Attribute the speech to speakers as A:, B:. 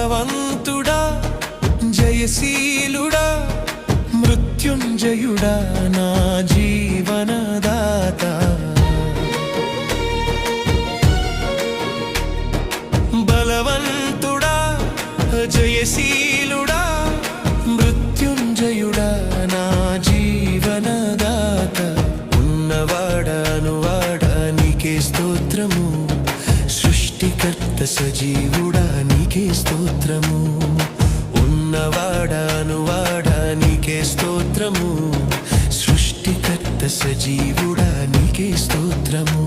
A: బలవంతుడా జయశీలుడా మృత్యుంజయుడా నా జీవనదాత బలవంతుడా జయశీలుడా మృత్యుంజయుడా నా జీవనదాత ఉన్నవాడా నీకే స్తోత్రము సృష్టికర్త సజీవుడా నీకే స్తోత్రము ఉన్నవాడా నీకే స్తోత్రము సృష్టికర్త సజీవుడా నీకే స్తోత్రము